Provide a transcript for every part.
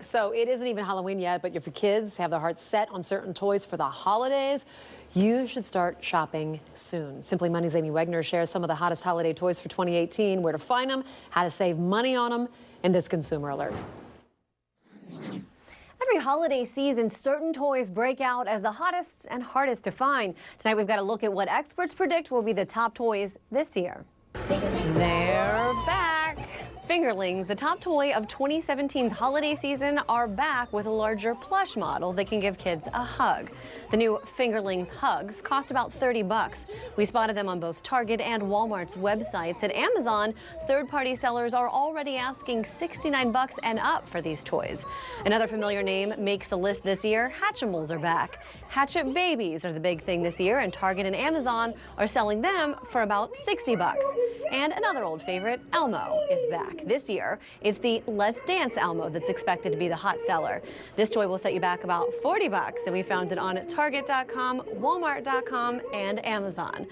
So it isn't even Halloween yet, but if your kids have their hearts set on certain toys for the holidays, you should start shopping soon. Simply Money's Amy Wagner shares some of the hottest holiday toys for 2018, where to find them, how to save money on them, in this Consumer Alert. Every holiday season, certain toys break out as the hottest and hardest to find. Tonight, we've got to look at what experts predict will be the top toys this year. They're back. Fingerlings, the top toy of 2017's holiday season, are back with a larger plush model that can give kids a hug. The new Fingerlings Hugs cost about $30. We spotted them on both Target and Walmart's websites. At Amazon, third-party sellers are already asking $69 and up for these toys. Another familiar name makes the list this year. Hatchimals are back. Hatchet babies are the big thing this year, and Target and Amazon are selling them for about $60. And another old favorite, Elmo, is back. This year, it's the Let's Dance Elmo that's expected to be the hot seller. This toy will set you back about $40, and we found it on Target.com, Walmart.com, and Amazon.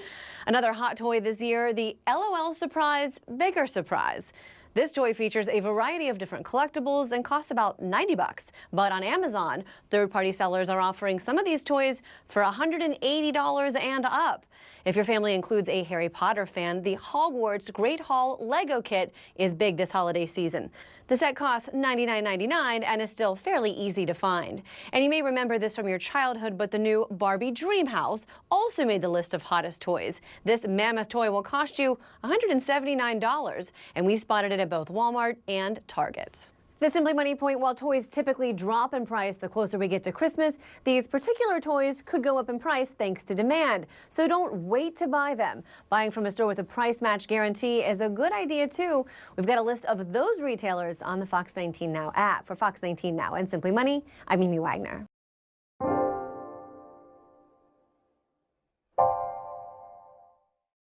Another hot toy this year, the LOL Surprise Bigger Surprise. This toy features a variety of different collectibles and costs about $90. But on Amazon, third-party sellers are offering some of these toys for $180 and up. If your family includes a Harry Potter fan, the Hogwarts Great Hall Lego kit is big this holiday season. The set costs $99.99 and is still fairly easy to find. And you may remember this from your childhood, but the new Barbie Dream House also made the list of hottest toys. This mammoth toy will cost you $179, and we spotted it at both Walmart and Target. The Simply Money point: while toys typically drop in price the closer we get to Christmas, these particular toys could go up in price thanks to demand. So don't wait to buy them. Buying from a store with a price match guarantee is a good idea too. We've got a list of those retailers on the Fox 19 Now app. For Fox 19 Now and Simply Money, I'm Amy Wagner.